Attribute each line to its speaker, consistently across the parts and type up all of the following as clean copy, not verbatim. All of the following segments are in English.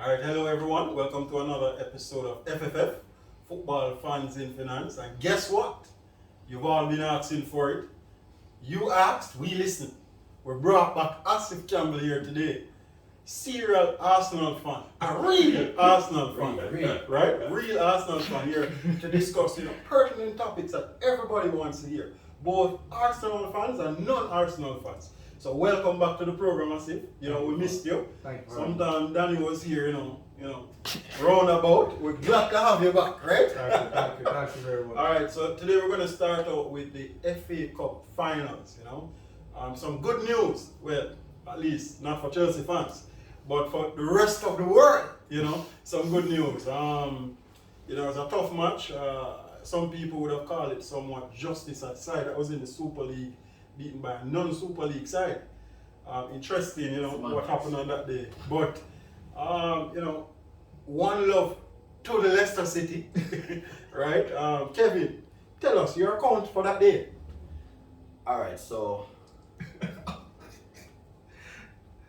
Speaker 1: Alright, hello everyone. Welcome to another episode of FFF, Football Fans in Finance. And guess what? You've all been asking for it. You asked, we listened. We brought back ASIF Campbell here today. Serial Arsenal fan. A real Arsenal fan. Right? Real Arsenal fan here to discuss pertinent topics that everybody wants to hear. Both Arsenal fans and non-Arsenal fans. So welcome back to the program, Asif. We missed you.
Speaker 2: Thank you.
Speaker 1: Sometimes Danny was here, roundabout. We're glad to have you back, right?
Speaker 2: Thank you very much.
Speaker 1: Alright, so today we're going to start out with the FA Cup finals, some good news, well, at least not for Chelsea fans, but for the rest of the world, some good news. It was a tough match. Some people would have called it somewhat justice at side. That was in the Super League, beaten by a non-Super League side. Interesting, what happened on that day. But, one love to the Leicester City, right? Kevin, tell us your account for that day.
Speaker 3: Alright, so I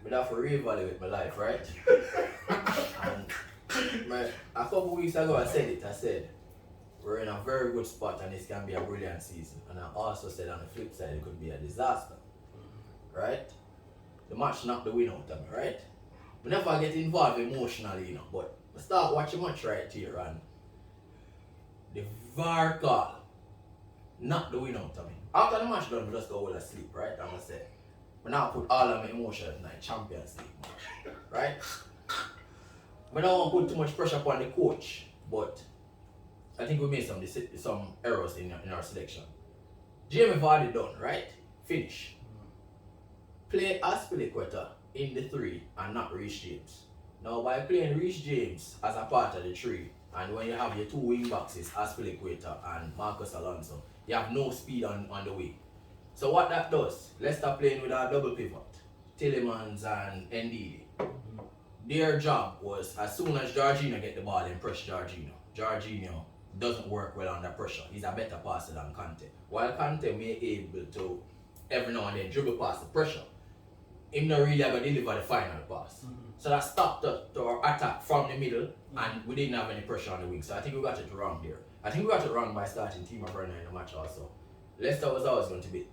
Speaker 3: have to reevaluate my life, right? And a couple weeks ago I said we're in a very good spot and this can be a brilliant season. And I also said on the flip side it could be a disaster. Right? The match knocked the win out of me, right? We never get involved emotionally, but I start watching match right here and the VAR call knocked the win out of me. After the match done, we just go all asleep, right? I'm gonna say. But now I put all of my emotions in the Champions League match, right? I don't want to put too much pressure upon the coach, but I think we made some errors in our selection. Jamie Vardy done, right? Finish. Play Aspilicueta in the 3 and not Reece James. Now by playing Reece James as a part of the 3, and when you have your 2 wing backs is Aspilicueta and Marcus Alonso, you have no speed on the wing. So what that does, Leicester playing with a double pivot, Tielemans and Ndidi. Their job was, as soon as Jorginho get the ball, then press Jorginho. Jorginho doesn't work well under pressure. He's a better passer than Kante. While Kante may be able to every now and then dribble past the pressure, him not really ever deliver the final pass. So that stopped our attack from the middle and we didn't have any pressure on the wing. So I think we got it wrong there. I think we got it wrong by starting Timo Werner in the match also. Leicester was always going to be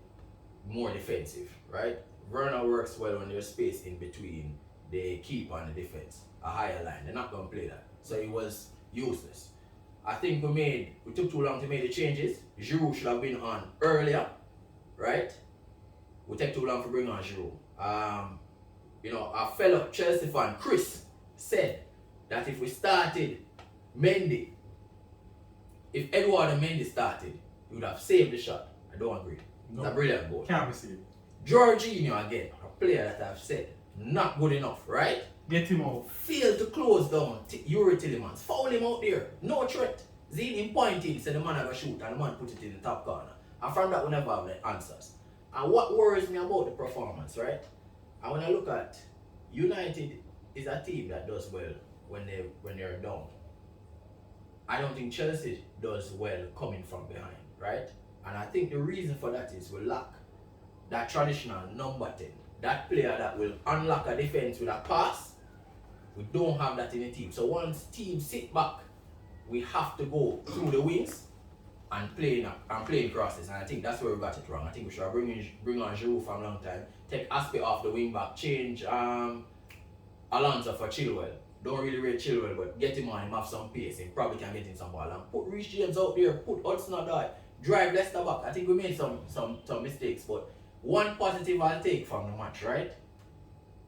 Speaker 3: more defensive, right? Werner works well when there's space in between the keeper and the defense, a higher line. They're not going to play that. So he was useless. I think we took too long to make the changes. Giroud should have been on earlier, right? We take too long to bring on Giroud. Our fellow Chelsea fan, Chris, said that if we started Mendy, if Eduardo Mendy started, he would have saved the shot. I don't agree.
Speaker 2: No.
Speaker 3: It's a brilliant goal.
Speaker 2: Can't be saved.
Speaker 3: Jorginho again, a player that I've said, not good enough, right?
Speaker 2: Get him out.
Speaker 3: Failed to close down Yuri Tielemans. Foul him out there. No threat. Zine him pointing, said the man have a shoot and the man put it in the top corner. And from that we never have the answers. And what worries me about the performance, right? And when I look at United is a team that does well when they're down. I don't think Chelsea does well coming from behind, right? And I think the reason for that is we lack that traditional number 10. That player that will unlock a defense with a pass. We don't have that in the team. So once teams sit back, we have to go through the wings and playing crosses. And I think that's where we got it wrong. I think we should bring on Giroud for a long time. Take Aspe off the wing back. Change Alonso for Chilwell. Don't really rate Chilwell, but get him on him, have some pace. He probably can get in some ball. And put Reece James out there. Put Hudson-Odoi. Drive Leicester back. I think we made some mistakes, but one positive I'll take from the match, right?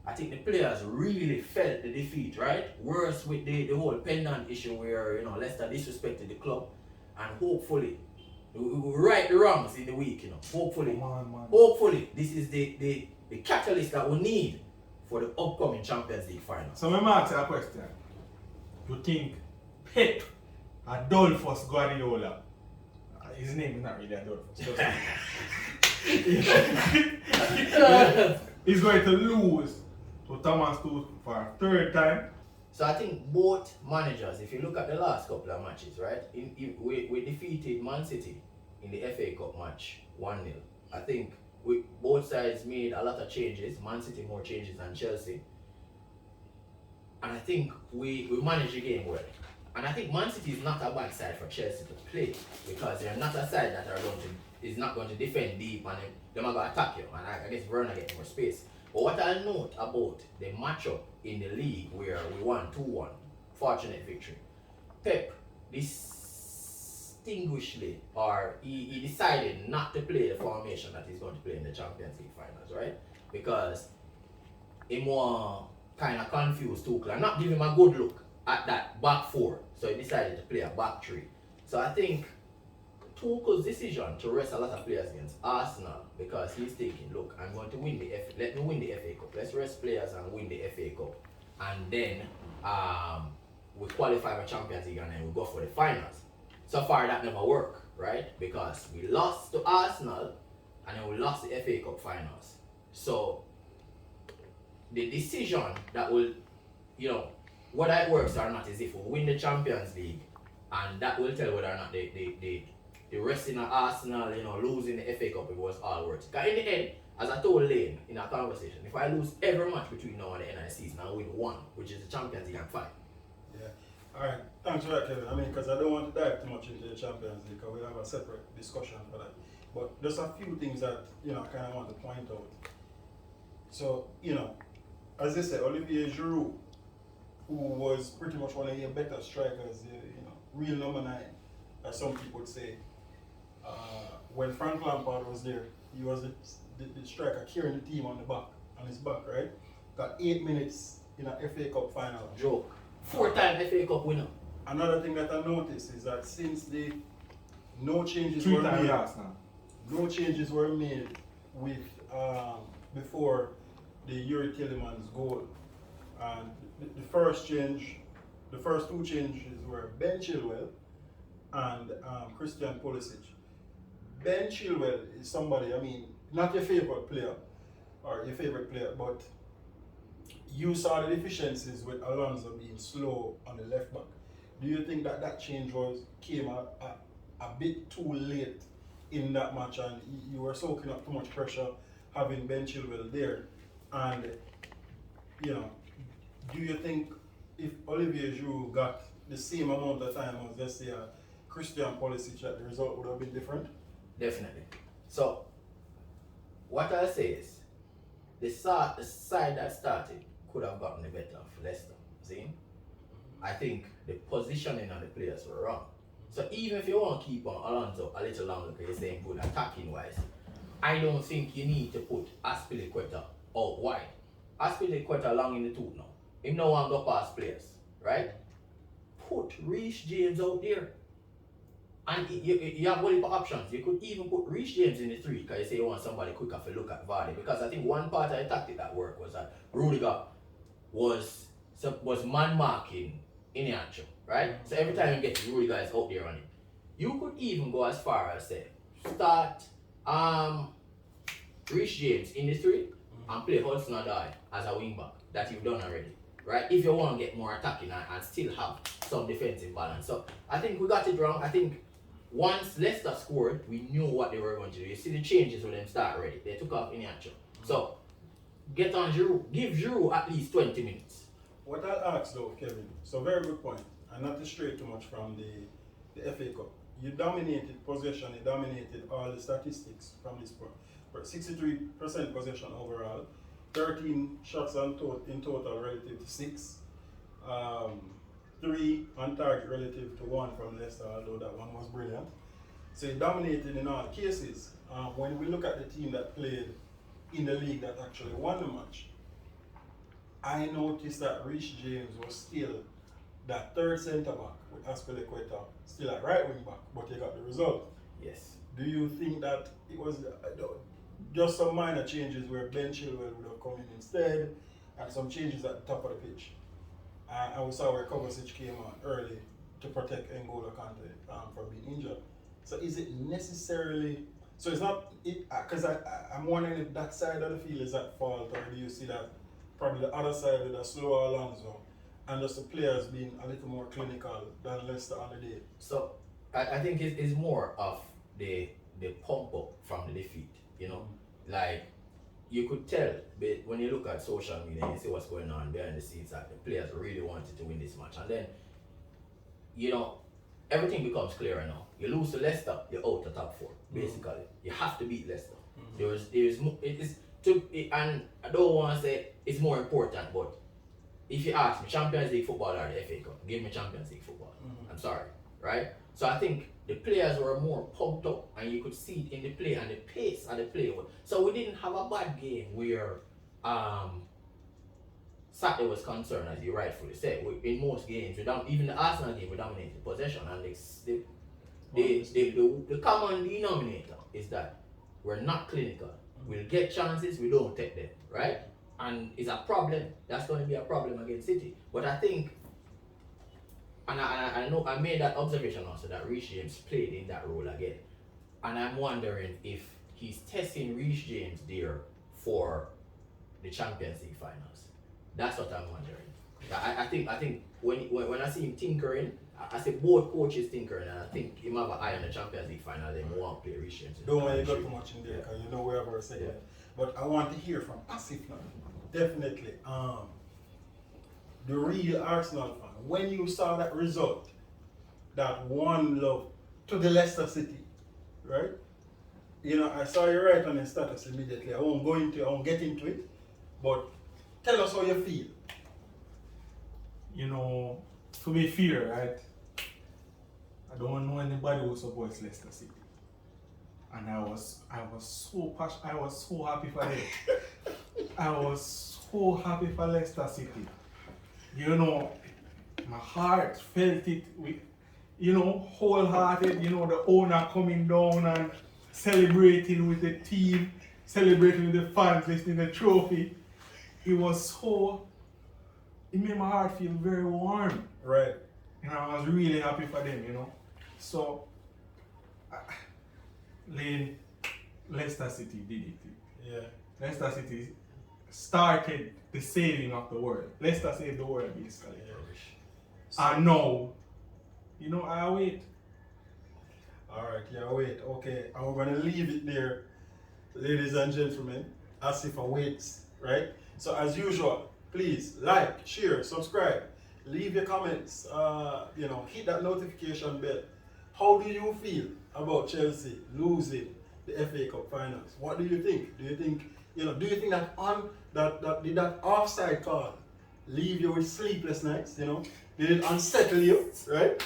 Speaker 3: I think the players really felt the defeat, right? Worse with the whole pendant issue where, Leicester disrespected the club. And hopefully, we will right the wrongs in the week, Hopefully, hopefully, this is the catalyst that we need for the upcoming Champions League final.
Speaker 2: So let me ask you a question. You think Pep Adolphus Guardiola, his name is not really Adolphus, he's going to lose to Thomas Tuchel for a third time?
Speaker 3: So I think both managers, if you look at the last couple of matches, right? We defeated Man City in the FA Cup match 1-0. I think both sides made a lot of changes. Man City more changes than Chelsea. And I think we managed the game well. And I think Man City is not a bad side for Chelsea to play because they're not a side that is not going to defend deep and they're not going to attack you. And I guess Werner gets more space. But what I note about the matchup in the league where we won 2-1, fortunate victory, Pep distinguishedly, or he decided not to play the formation that he's going to play in the Champions League finals, right? Because he more kind of confused Tuchel and not give him a good look at that back four. So he decided to play a back three. So I think Tuchel's decision to rest a lot of players against Arsenal because he's thinking, look, I'm going to win let me win the FA Cup. Let's rest players and win the FA Cup. And then we qualify for Champions League and then we go for the finals. So far that never worked, right? Because we lost to Arsenal and then we lost the FA Cup finals. So the decision that will, whether it works or not is if we win the Champions League, and that will tell whether or not the resting of Arsenal, losing the FA Cup, it was all worth it. Because in the end, as I told Lane in our conversation, if I lose every match between now and the end of the season, I'll win one, which is the Champions League, I'm fine.
Speaker 1: Yeah. Alright, thanks for that, Kevin. Because I don't want to dive too much into the Champions League because we'll have a separate discussion for that. But there's a few things that, I kind of want to point out. So, as I said, Olivier Giroud, who was pretty much one of your better strikers, real number 9, as some people would say. When Frank Lampard was there, he was the striker carrying the team on his back, right? Got 8 minutes in an FA Cup final.
Speaker 3: Joke. 4-time FA Cup winner.
Speaker 1: Another thing that I noticed is that since no changes were made with before the Yuri Tielemans goal. And the first two changes were Ben Chilwell and Christian Pulisic. Ben Chilwell is somebody, not your favorite player, but you saw the deficiencies with Alonso being slow on the left back. Do you think that change came a bit too late in that match and you were soaking up too much pressure having Ben Chilwell there? And, do you think if Olivier Giroud got the same amount of time as, let's say, Christian Pulisic, that the result would have been different?
Speaker 3: Definitely. So, what I say is, the side that started could have gotten the better of Leicester. See? I think the positioning of the players were wrong. So even if you want to keep on Alonso a little longer because you're saying good attacking wise, I don't think you need to put Aspilicueta out wide. Aspilicueta long in the tooth now. Him no want to go past players, right? Put Reece James out there. And you have one options. You could even put Reece James in the 3 because you say you want somebody quicker to look at Vardy. Because I think one part of the tactic that worked was that Rudiger was man marking in the action, right? So every time you get Rudiger is out there on it. You could even go as far as say start Reece James in the 3 and play Hudson-Odoi as a wing back that you've done already, right? If you want to get more attacking and still have some defensive balance. So I think we got it wrong. I think once Leicester scored, we knew what they were going to do. You see the changes when them start already. They took off in action. So get on Giroud. Give Giroud at least 20 minutes.
Speaker 1: What I'll ask though, Kevin, so very good point, and not to stray too much from the FA Cup. You dominated possession, you dominated all the statistics from this point. 63% possession overall, 13 shots in total relative to 6, 3 on target relative to 1 from Leicester, although that one was brilliant. So you dominated in all cases. When we look at the team that played in the league that actually won the match, I noticed that Reece James was still that third centre back with Aspilicueta still at right wing back, but he got the result.
Speaker 3: Yes.
Speaker 1: Do you think that it was just some minor changes where Ben Chilwell would have come in instead, and some changes at the top of the pitch? And we saw where Kovacic came on early to protect N'Golo Kante from being injured. So is it necessarily? So it's not because I'm wondering if that side of the field is at fault, or do you see that probably the other side with a slower Alonso and just the players being a little more clinical than Leicester on the day?
Speaker 3: So I think it's more of the pump up from the defeat. Like you could tell, but when you look at social media and you see what's going on behind the scenes, that the players really wanted to win this match. And then, you know, everything becomes clearer now. You lose to Leicester, you're out the top 4, basically. You have to beat Leicester. And I don't want to say it's more important, but if you ask me, Champions League football or the FA Cup, give me Champions League football. I'm sorry, right? So I think the players were more pumped up, and you could see it in the play and the pace of the play. So we didn't have a bad game where Saturday was concerned, as you rightfully said. In most games, even the Arsenal game, we dominated possession, and the common denominator is that we're not clinical. We'll get chances, we don't take them, right? And it's a problem. That's going to be a problem against City. But I think, and I know I made that observation also, that Reece James played in that role again. And I'm wondering if he's testing Reece James there for the Champions League finals. That's what I'm wondering. I think when I see him tinkering, I see both coaches tinkering, and I think he might have an eye on the Champions League final. They won't play Reece James.
Speaker 1: Don't want to go too much in there, because you know we have our segment. But I want to hear from ASIF now. Definitely. The real Arsenal fan, when you saw that result, that 1-0 to the Leicester City, right? You know, I saw you write on the status immediately. I won't get into it, but tell us how you feel.
Speaker 2: You know, to be fair, right? I don't know anybody who supports Leicester City, and I was so passionate. I was so happy for them. I was so happy for Leicester City. You know, my heart felt it with, you know, wholehearted. You know, the owner coming down and celebrating with the team, celebrating with the fans, lifting the trophy. It made my heart feel very warm.
Speaker 1: Right.
Speaker 2: And I was really happy for them, you know. So, Leicester City did it.
Speaker 1: Yeah.
Speaker 2: Leicester City started the saving of the world. Leicester saved the world, basically.
Speaker 1: Yeah.
Speaker 2: And now, you know, I wait.
Speaker 1: Alright, yeah, wait. Okay, and we're going to leave it there, ladies and gentlemen, ASIF awaits, right? So, as usual, please like, share, subscribe, leave your comments, you know, hit that notification bell. How do you feel about Chelsea losing the FA Cup finals? What do you think? Do you think that offside call leave you with sleepless nights, you know? Did it unsettle you, right?